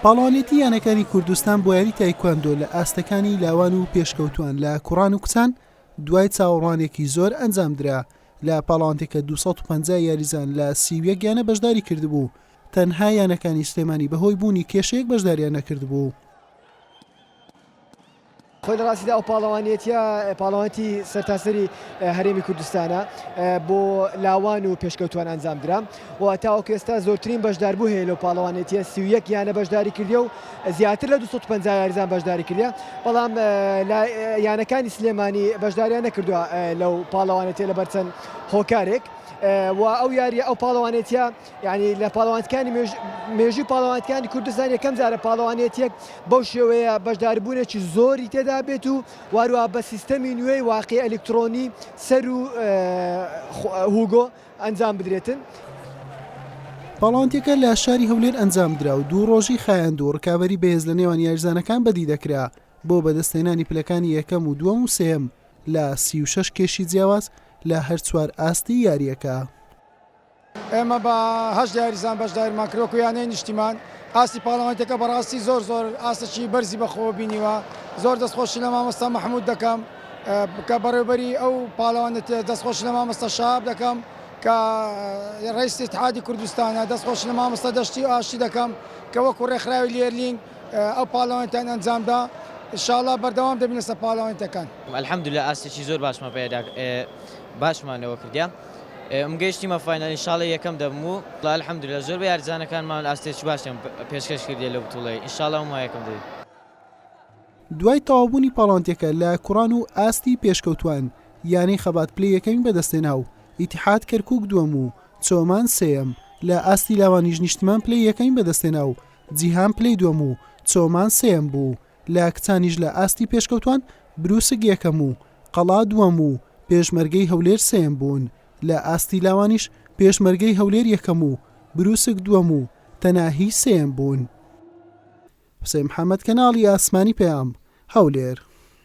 پاڵەوانێتی یانەکانی کوردستان بۆ یاری تایکواندۆ لە ئاستەکانی لاوان و پێشکەوتوان لە کوڕان و کچان دوای چاوەڕوانێکی زۆر ئەنجامدرا لە پاڵەوانێکە 250 یاریزان لە 31 یانە بەشداری کردبوو. تەنها یانەکانی سلێمانی بەهۆی بوونی کێشەیەک بەشداریان نەکردبوو. خۆی لە ڕاستیدا ئەو پاڵەوانێتی سەرتاسەری هەرێمی کوردستانە بۆ لاوان و پێشکەوتوان ئەنجامدرا و تاوەکو ئێستا زۆرترین بەشداربوو هەیە لەو پاڵەوانێتیە 31 یانە بەشداری کردی و زیاتر لە 250 یاریزان بەشداری کردە، بەڵام یانەکانی سلێمانی بەشداریان نەکردووە لەو پاڵەوانێتیە لە بەرچەند هۆکارێک و ئەو یاریە ئەو پاڵەوانێتیە ینی لە پاڵەوانەتەکانی مێژووی پاڵەوانەتەکانی کوردستان یەکەم جارە پاڵەوانێتیەک بەو شێوەیە بەشداربوونێکی زۆری تێدا بێت و واروها بە سیستەمی نوێی واقعی ئەلکترۆنی سەر و هوگۆ ئەنجام بدرێتن. پاڵەوانێتەکە لە شاری هەولێر ئەنجامدرا و 2 ڕۆژی خایاند و ڕکابەری بەهێز لە نێوان یاریزانەکان بەدی دەکرا بۆ بەدەستهێنانی پلەکانی یەکەم و دووەم و سێم لە 36 کێشی جیاواز لە هەر چوار ئاستی یاریەکە. ئێمە بە 8 یاریزان بەشداریمان کردووە و یانەی نیشتیمان ئاستی پاڵەوانێتەکە بەڕاستی زۆر ئاستێکی بەرزی بەخۆ بینیوە. زۆر دەستخۆشی لە مامۆستا مەحموود دەکەم کە بەڕێوەبەری ئەو پاڵەوانێتە دەستخۆشی لە مامۆستا شاب دەکەم کە ڕئیس ئیتحادی کوردستانە، دەستخۆشی لە مامۆستا دەشتی و ئاشتی دەکەم کە وەکو ڕێکخراوی لێرلینگ ئەو پاڵەوانێتیان ئەنجامدا. ئینشاءڵڵا بەردەوام دەبین لەسەر پاڵەوانێتەکان. الحەمدولە ئاستێکی زۆر باشمانەوە کردیا. ئەمگەیشتیمە فاینال ئینشاڵڵا یەکەم دەبم و الحەمدولە زۆر بە یاریزانەکانمان ئاستێکی باشیان پێشکەش کردی لە بتوڵی ئینشاڵڵا هەموو یەکەم دەبێت. دوای تەواوبوونی پاڵەوانێتەکە لە کوڕان و ئاستی پێشکەوتوان یانەی خەبات پلەی یەکەمی بەدەستێنا و ئیتیحاد کەرکووک دووەم و چۆمان سێم، لە ئاستی لاوانیش نیشتمان پلەی یەکەمی بەدەستێنا و جیهان پلەی دووەم و چۆمان سێم بوو. لە کچانیش لە ئاستی پێشکەوتوان بروسک یەکەم و قەڵا دووەم و پێشمەرگەی هەولێر سێم بوون. لە ئاستی لاوانیش پێشمەرگەی هەولێر یەکەم و بروسک دووەم و تەناهی سێم بوون. حوسێن محەممەد، کەناڵی ئاسمانی پێام، هەولێر.